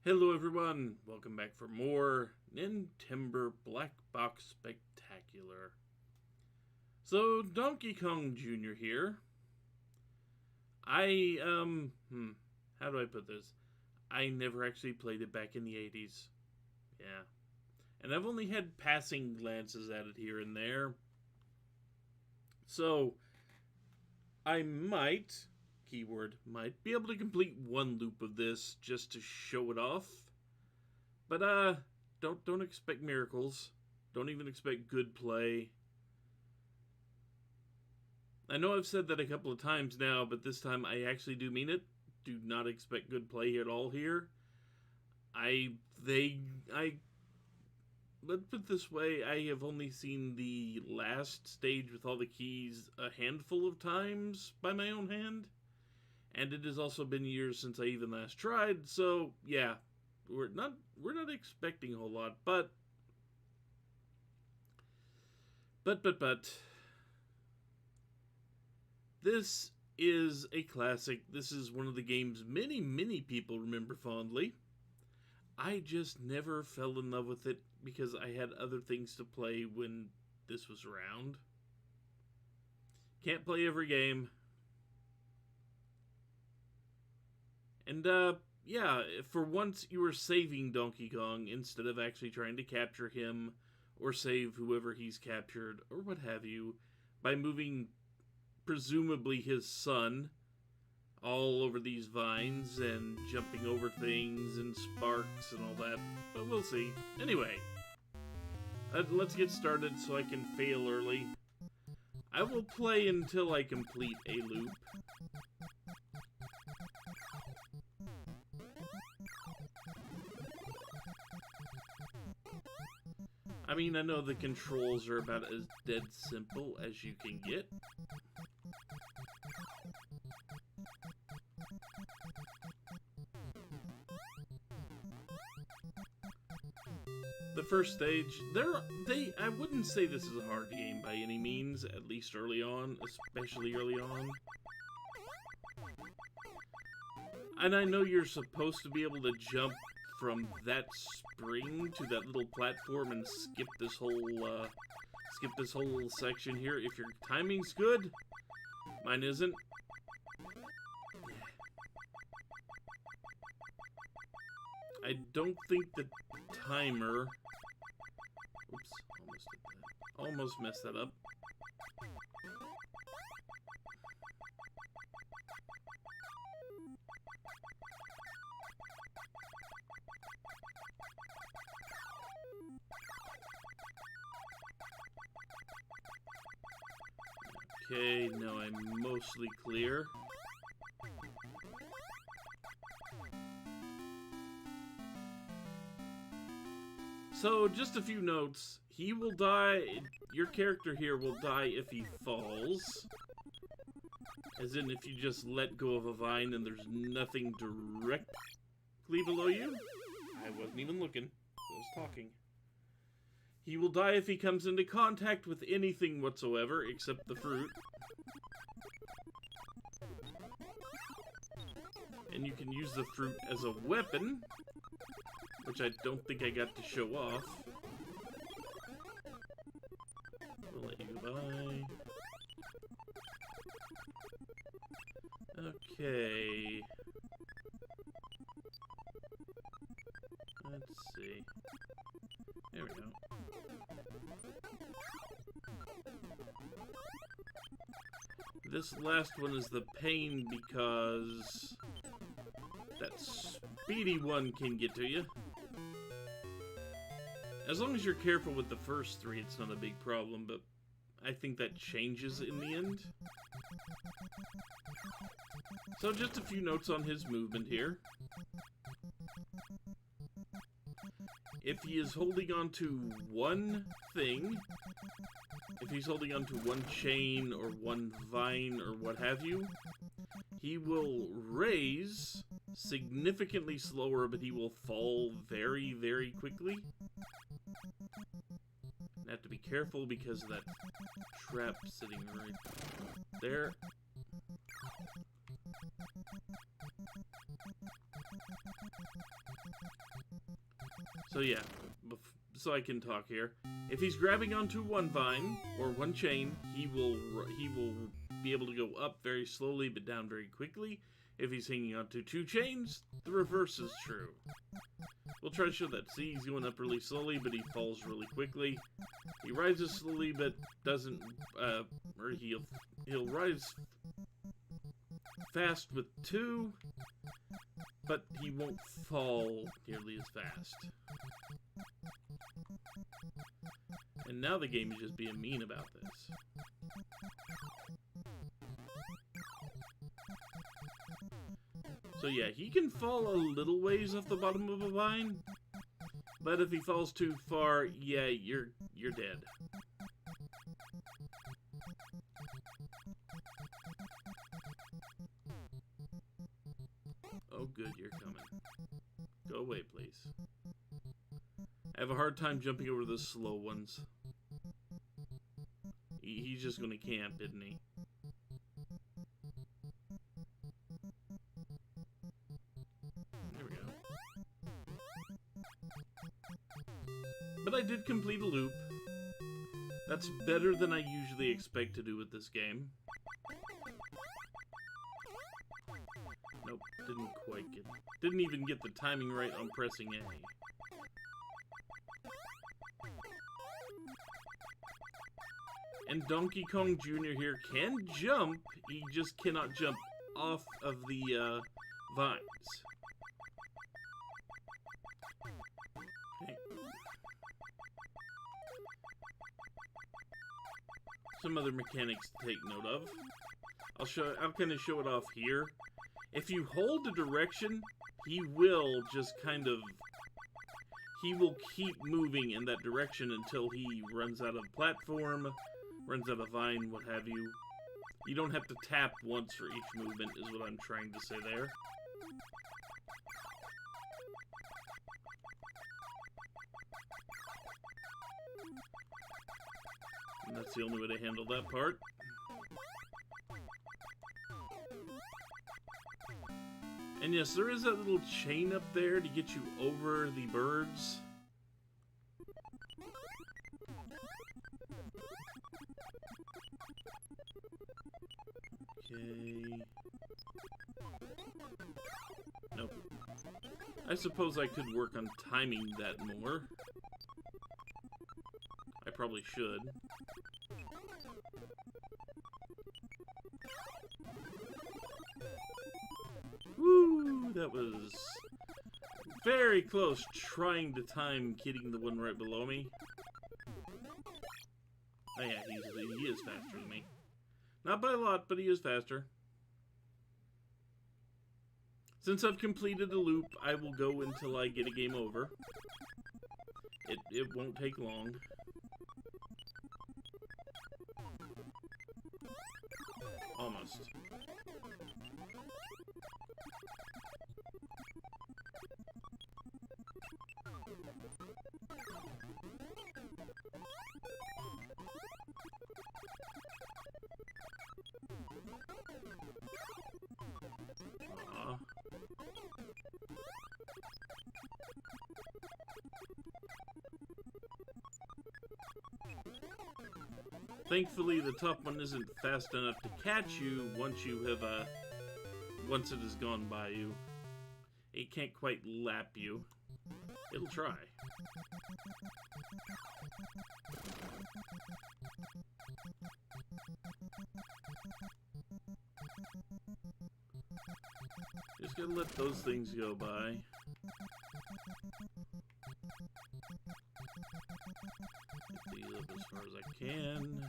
Hello everyone, welcome back for more Nintember Black Box Spectacular. So, Donkey Kong Jr. here. How do I put this? I never actually played it back in the 80s. Yeah. And I've only had passing glances at it here and there. So, I might, keyword might, be able to complete one loop of this just to show it off. But don't expect miracles. Don't even expect good play. I know I've said that a couple of times now, but this time I actually do mean it. Do not expect good play at all here. Let's put it this way, I have only seen the last stage with all the keys a handful of times by my own hand. And it has also been years since I even last tried, so yeah, we're not expecting a whole lot, but this is a classic. This is one of the games many people remember fondly. I just never fell in love with it because I had other things to play when this was around. Can't play every game. And yeah, for once you were saving Donkey Kong instead of actually trying to capture him or save whoever he's captured or what have you by moving presumably his son all over these vines and jumping over things and sparks and all that. But we'll see. Anyway, let's get started so I can fail early. I will play until I complete a loop. I mean, I know the controls are about as dead simple as you can get. The first stage, I wouldn't say this is a hard game by any means, at least early on, especially early on. And I know you're supposed to be able to jump from that spring to that little platform and skip this whole section here if your timing's good. Mine isn't. I don't think the timer... Oops, almost messed that up. Okay, now I'm mostly clear. So, just a few notes. He will die, your character here will die if he falls. As in, if you just let go of a vine and there's nothing directly below you. I wasn't even looking, I was talking. He will die if he comes into contact with anything whatsoever, except the fruit. And you can use the fruit as a weapon, which I don't think I got to show off. We'll let you go by. Okay. Let's see. There we go. This last one is the pain because that speedy one can get to you. As long as you're careful with the first three, it's not a big problem, but I think that changes in the end. So just a few notes on his movement here. If he is holding on to one thing, if he's holding on to one chain or one vine or what have you, he will raise significantly slower, but he will fall very quickly. I have to be careful because of that trap sitting right there. So yeah, so I can talk here. If he's grabbing onto one vine or one chain, he will be able to go up very slowly but down very quickly. If he's hanging onto two chains, the reverse is true. We'll try to show that. See, he's going up really slowly, but he falls really quickly. He rises slowly, but doesn't, or he'll rise fast with two, but he won't fall nearly as fast. And now the game is just being mean about this. So yeah, he can fall a little ways off the bottom of a vine, but if he falls too far, yeah, you're dead. Oh good, you're coming. Go away, please. I have a hard time jumping over the slow ones. He's just gonna camp, isn't he? There we go. But I did complete a loop. That's better than I usually expect to do with this game. Nope, didn't even get the timing right on pressing A. And Donkey Kong Jr. here can jump, he just cannot jump off of the vines. Okay. Some other mechanics to take note of. I'll kind of show it off here. If you hold the direction, he will just kind of, he will keep moving in that direction until he runs out of platform, runs out of vine, what have you. You don't have to tap once for each movement, is what I'm trying to say there. And that's the only way to handle that part. And yes, there is that little chain up there to get you over the birds. Okay. Nope. I suppose I could work on timing that more. I probably should. Woo! That was very close trying to time hitting the one right below me. Oh yeah, he is faster than me. Not by a lot, but he is faster. Since I've completed the loop, I will go until I get a game over. It won't take long. Almost. Thankfully, the top one isn't fast enough to catch you once you have once it has gone by you. It can't quite lap you. It'll try. Just gotta let those things go by. Get these up as far as I can.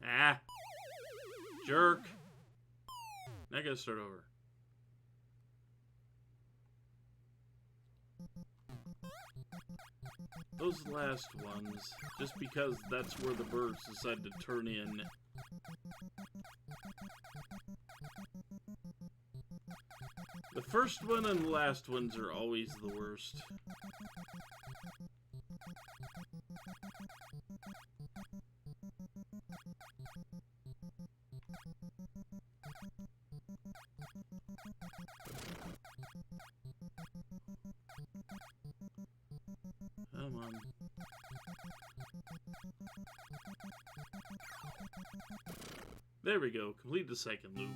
Ah! Jerk! Now I gotta start over. Those last ones, just because that's where the birds decide to turn in. The first one and the last ones are always the worst. Come on. There we go. Complete the second loop.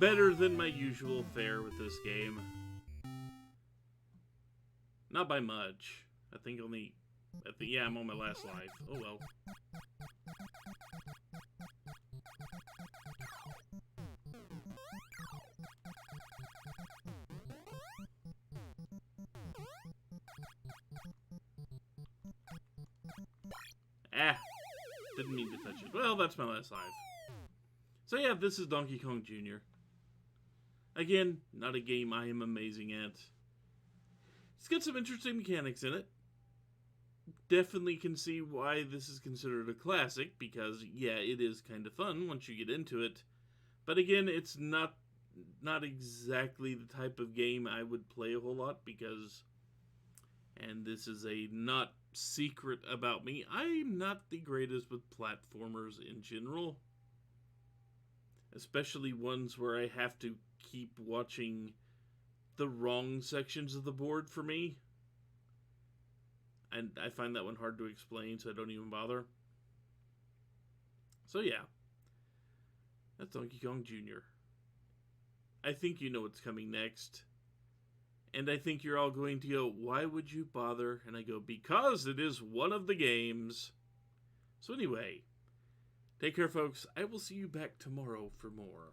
Better than my usual fare with this game. Not by much. I think only... yeah, I'm on my last life. Oh well. Ah! Didn't mean to touch it. Well, that's my last life. So yeah, this is Donkey Kong Jr. Again, not a game I am amazing at. It's got some interesting mechanics in it. Definitely can see why this is considered a classic, because, yeah, it is kind of fun once you get into it. But again, it's not exactly the type of game I would play a whole lot, because, and this is a not secret about me, I'm not the greatest with platformers in general. Especially ones where I have to keep watching the wrong sections of the board for me. And I find that one hard to explain, so I don't even bother. So yeah, that's Donkey Kong Jr. I think you know what's coming next. And I think you're all going to go, why would you bother? And I go, because it is one of the games. So anyway, take care, folks. I will see you back tomorrow for more.